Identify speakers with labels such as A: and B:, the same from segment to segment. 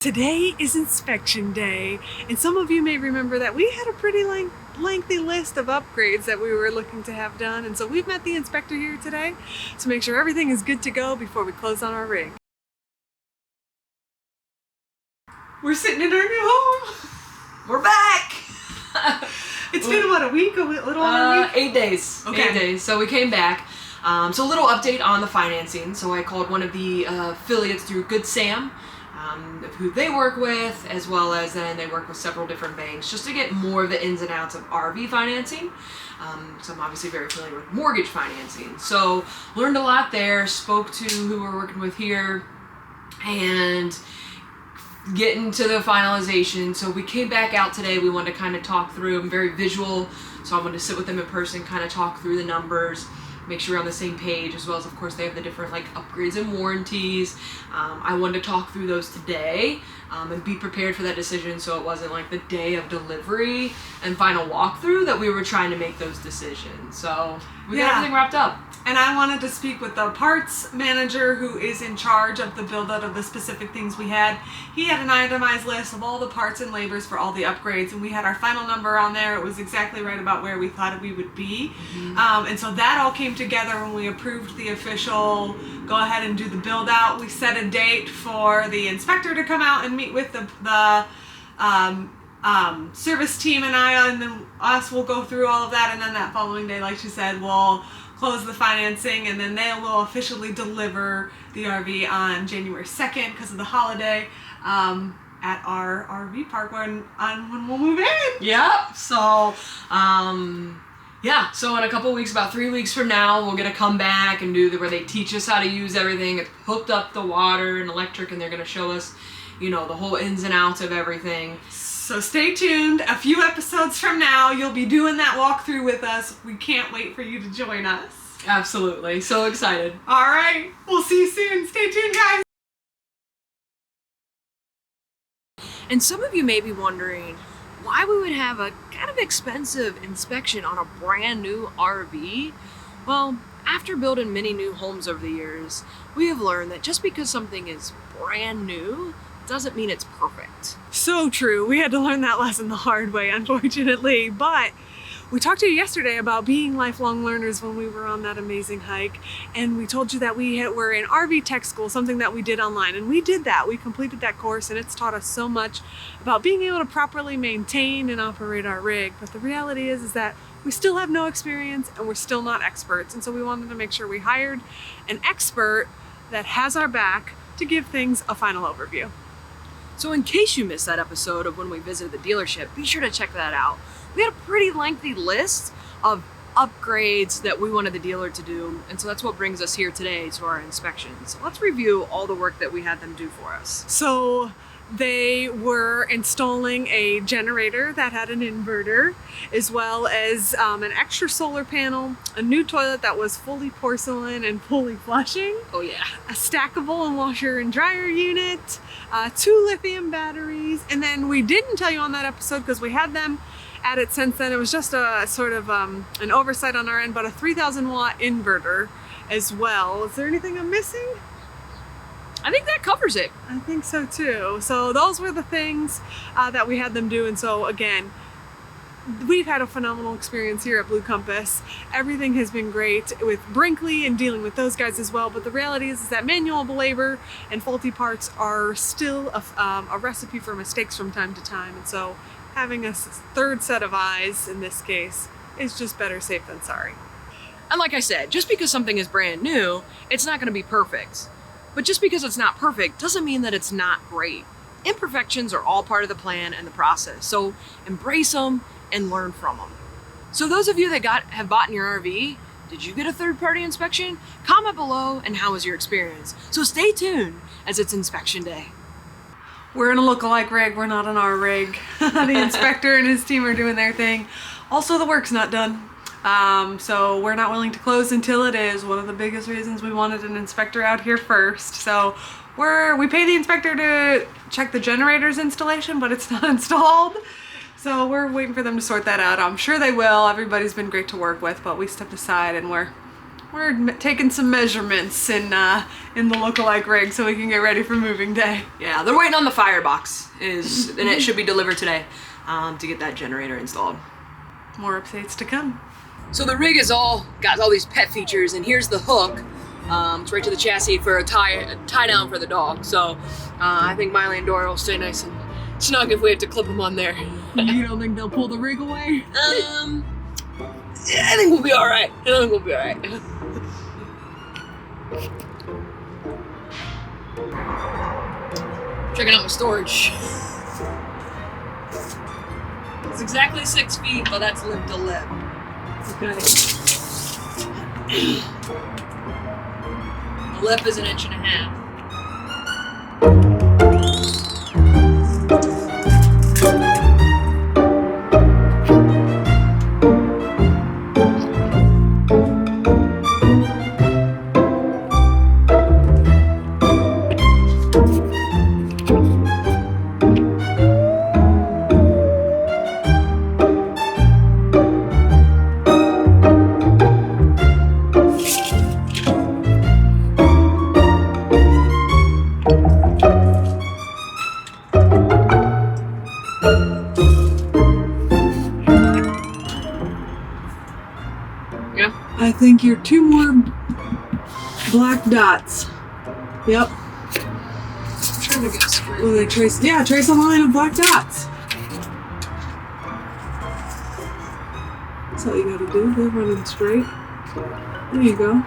A: Today is inspection day, and some of you may remember that we had a pretty lengthy list of upgrades that we were looking to have done, and so we've met the inspector here today to make sure everything is good to go before we close on our rig. We're sitting in our new home!
B: We're back!
A: It's been what, a week? A little over a week?
B: 8 days.
A: Okay.
B: 8 days. So we came back. So a little update on the financing. So I called one of the affiliates through Good Sam, of who they work with, as well as then they work with several different banks just to get more of the ins and outs of RV financing. So I'm obviously very familiar with mortgage financing. So learned a lot there, spoke to who we're working with here, and getting to the finalization. So we came back out today. We wanted to kind of talk through. I'm very visual, so I wanted to sit with them in person, kind of talk through the numbers, make sure we're on the same page, as well as, of course, they have the different upgrades and warranties. I wanted to talk through those today and be prepared for that decision, so it wasn't like the day of delivery and final walkthrough that we were trying to make those decisions. So we got everything wrapped up.
A: And I wanted to speak with the parts manager who is in charge of the build out of the specific things we had. He had an itemized list of all the parts and labors for all the upgrades, and we had our final number on there. It was exactly right about where we thought we would be. And so that all came together when we approved the official go ahead and do the build out. We set a date for the inspector to come out and meet with the service team and then us will go through all of that, and then that following day, like she said, we'll close the financing, and then they will officially deliver the RV on January 2nd because of the holiday at our RV park when we'll move in.
B: Yep. So yeah, so in a couple weeks, about 3 weeks from now, we're gonna come back and do where they teach us how to use everything. It's hooked up to water and electric, and they're gonna show us, the whole ins and outs of everything.
A: So stay tuned. A few episodes from now, you'll be doing that walkthrough with us. We can't wait for you to join us.
B: Absolutely. So excited.
A: All right. We'll see you soon. Stay tuned, guys.
C: And some of you may be wondering why we would have a kind of expensive inspection on a brand new RV. Well, after building many new homes over the years, we have learned that just because something is brand new doesn't mean it's perfect.
A: So true. We had to learn that lesson the hard way, unfortunately, but we talked to you yesterday about being lifelong learners when we were on that amazing hike, and we told you that were in RV tech school, something that we did online, and we did that. We completed that course, and it's taught us so much about being able to properly maintain and operate our rig. But the reality is that we still have no experience and we're still not experts, and so we wanted to make sure we hired an expert that has our back to give things a final overview.
C: So in case you missed that episode of when we visited the dealership, be sure to check that out. We had a pretty lengthy list of upgrades that we wanted the dealer to do, and so that's what brings us here today to our inspection. So let's review all the work that we had them do for us.
A: So they were installing a generator that had an inverter, as well as an extra solar panel, a new toilet that was fully porcelain and fully flushing.
C: Oh yeah.
A: A stackable and washer and dryer unit, 2 lithium batteries, and then we didn't tell you on that episode because we had them added since then. It was just a sort of an oversight on our end, but a 3,000 watt inverter as well. Is there anything I'm missing?
C: I think that covers it.
A: I think so too. So those were the things that we had them do, and so again, we've had a phenomenal experience here at Blue Compass. Everything has been great with Brinkley and dealing with those guys as well, but the reality is that manual labor and faulty parts are still a recipe for mistakes from time to time, and so having a third set of eyes in this case is just better safe than sorry.
C: And like I said, just because something is brand new, it's not going to be perfect. But just because it's not perfect doesn't mean that it's not great. Imperfections are all part of the plan and the process, so embrace them and learn from them. So those of you that have bought in your RV, did you get a third-party inspection? Comment below, and how was your experience? So stay tuned as it's inspection day.
A: We're in a look-alike rig, we're not in our rig. The inspector and his team are doing their thing. Also, the work's not done. So we're not willing to close until it is. One of the biggest reasons we wanted an inspector out here first. So we pay the inspector to check the generator's installation, but it's not installed. So we're waiting for them to sort that out. I'm sure they will. Everybody's been great to work with, but we stepped aside and we're We're taking some measurements in the lookalike rig so we can get ready for moving day.
C: Yeah, they're waiting on the firebox, and it should be delivered today to get that generator installed.
A: More updates to come.
C: So the rig is got all these pet features, and here's the hook. It's right to the chassis for a tie down for the dog. So I think Miley and Dora will stay nice and snug if we have to clip them on there.
A: You don't think they'll pull the rig away?
C: Yeah, I think we'll be all right. Checking out my storage. It's exactly 6 feet, but that's lip to lip.
A: Okay.
C: The lip is 1.5 inches.
A: I think you're 2 more black dots. Yep.
C: I'm trying to get straight.
A: Well, they trace a line of black dots. That's all you gotta do. They're running straight. There you go.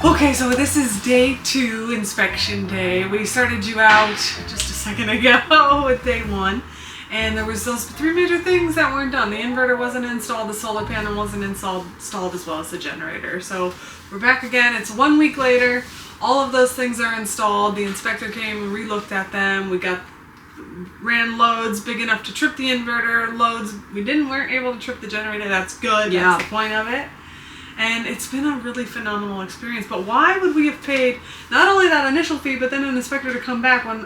A: Okay, so this is day 2, inspection day. We started you out just a second ago with day 1, and there was those 3 major things that weren't done. The inverter wasn't installed, the solar panel wasn't installed as well as the generator. So we're back again. It's 1 week later. All of those things are installed. The inspector came and re-looked at them. We ran loads big enough to trip the inverter. Loads we weren't able to trip the generator. That's good.
C: Yeah.
A: That's the point of it. And it's been a really phenomenal experience. But why would we have paid not only that initial fee, but then an inspector to come back when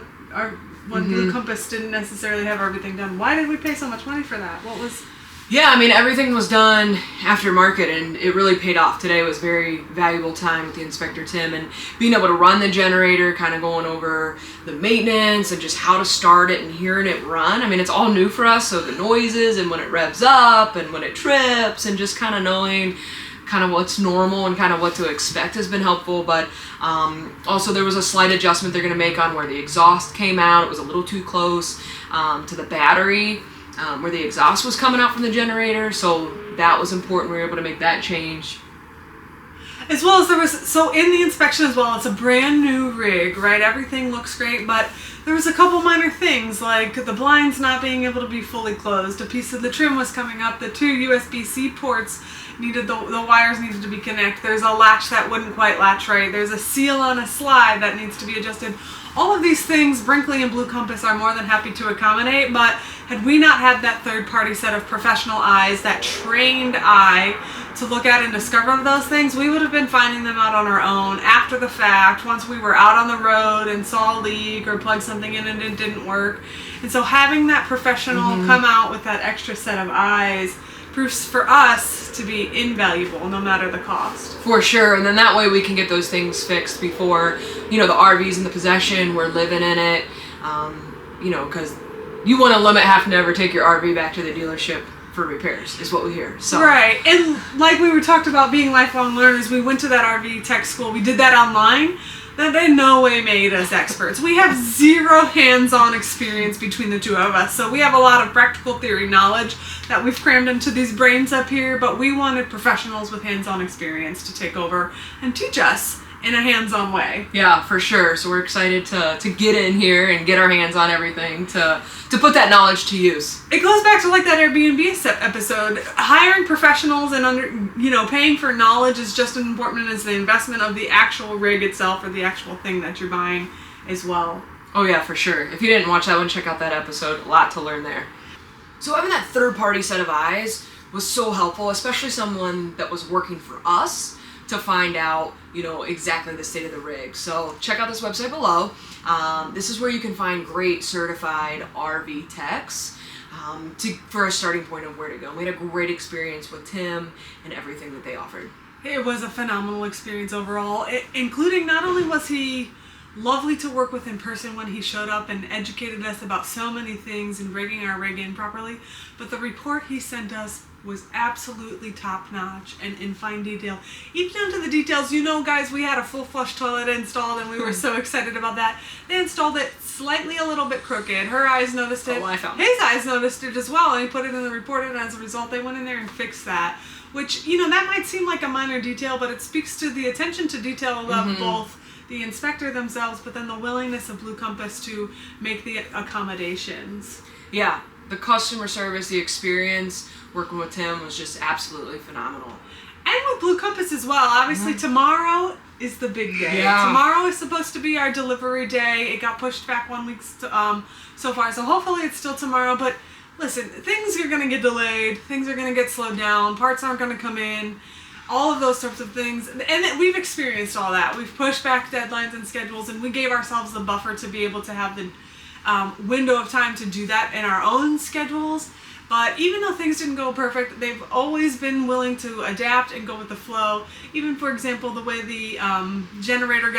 A: Blue Compass didn't necessarily have everything done? Why did we pay so much money for that? What was...
B: Yeah, I mean, everything was done aftermarket, and it really paid off. Today was very valuable time with the inspector, Tim, and being able to run the generator, kind of going over the maintenance and just how to start it and hearing it run. I mean, it's all new for us, so the noises and when it revs up and when it trips and just kind of knowing kind of what's normal and kind of what to expect has been helpful. But also there was a slight adjustment they're going to make on where the exhaust came out. It was a little too close to the battery where the exhaust was coming out from the generator, so that was important. We were able to make that change.
A: As well as there was, so in the inspection as well, it's a brand new rig, right? Everything looks great, but there was a couple minor things like the blinds not being able to be fully closed. A piece of the trim was coming up. The 2 USB-C ports needed, the wires needed to be connected. There's a latch that wouldn't quite latch right. There's a seal on a slide that needs to be adjusted. All of these things, Brinkley and Blue Compass are more than happy to accommodate, but had we not had that third-party set of professional eyes, that trained eye to look at and discover those things, we would have been finding them out on our own after the fact, once we were out on the road and saw a leak or plugged something in and it didn't work. And so having that professional come out with that extra set of eyes proves for us to be invaluable no matter the cost.
B: For sure, and then that way we can get those things fixed before, you know, the RV's in the possession, we're living in it, you know, because you want to limit having to ever take your RV back to the dealership for repairs, is what we hear. So.
A: Right, and like we were talked about being lifelong learners, we went to that RV tech school, we did that online. That in no way made us experts. We have zero hands-on experience between the two of us, so we have a lot of practical theory knowledge that we've crammed into these brains up here, but we wanted professionals with hands-on experience to take over and teach us in a hands-on way.
B: Yeah, for sure. So we're excited to get in here and get our hands on everything to put that knowledge to use.
A: It goes back to like that Airbnb episode. Hiring professionals and paying for knowledge is just as important as the investment of the actual rig itself or the actual thing that you're buying as well.
B: Oh yeah, for sure. If you didn't watch that one, check out that episode. A lot to learn there. So having that third-party set of eyes was so helpful, especially someone that was working for us, to find out, exactly the state of the rig. So check out this website below. This is where you can find great certified RV techs for a starting point of where to go. We had a great experience with Tim and everything that they offered.
A: It was a phenomenal experience overall, including not only was he lovely to work with in person when he showed up and educated us about so many things and rigging our rig in properly, but the report he sent us was absolutely top-notch and in fine detail. Even down to the details, guys, we had a full flush toilet installed and we were so excited about that. They installed it slightly a little bit crooked. Her eyes noticed it.
B: Oh, I found
A: His eyes noticed it as well, and he put it in the report, and as a result, they went in there and fixed that. Which, that might seem like a minor detail, but it speaks to the attention to detail of both the inspector themselves, but then the willingness of Blue Compass to make the accommodations.
B: Yeah, the customer service, the experience working with Tim was just absolutely phenomenal.
A: And with Blue Compass as well. Obviously, tomorrow is the big day.
B: Yeah.
A: Tomorrow is supposed to be our delivery day. It got pushed back 1 week so far, so hopefully it's still tomorrow. But listen, things are going to get delayed. Things are going to get slowed down. Parts aren't going to come in. All of those sorts of things. And we've experienced all that. We've pushed back deadlines and schedules, and we gave ourselves the buffer to be able to have the window of time to do that in our own schedules. But even though things didn't go perfect, they've always been willing to adapt and go with the flow. Even, for example, the way the generator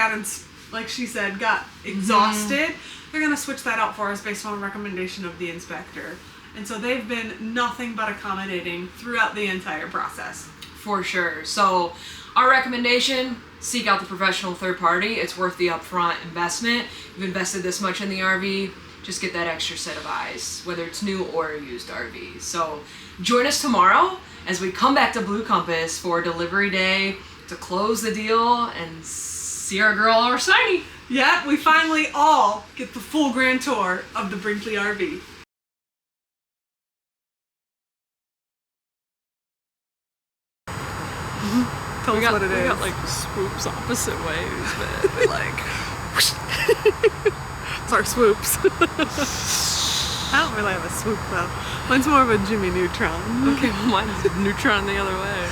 A: like she said, got exhausted, they're going to switch that out for us based on a recommendation of the inspector. And so they've been nothing but accommodating throughout the entire process.
B: For sure. So our recommendation, seek out the professional third party. It's worth the upfront investment. You've invested this much in the RV, just get that extra set of eyes, whether it's new or a used RV. So join us tomorrow as we come back to Blue Compass for delivery day to close the deal and see our girl Orsini.
A: Yeah, we finally all get the full grand tour of the Brinkley RV. Tell us what it is.
C: We got like swoops opposite ways, but we like.
A: It's our swoops. I don't really have a swoop though. Mine's more of a Jimmy Neutron.
C: Okay, well, mine's neutron the other way.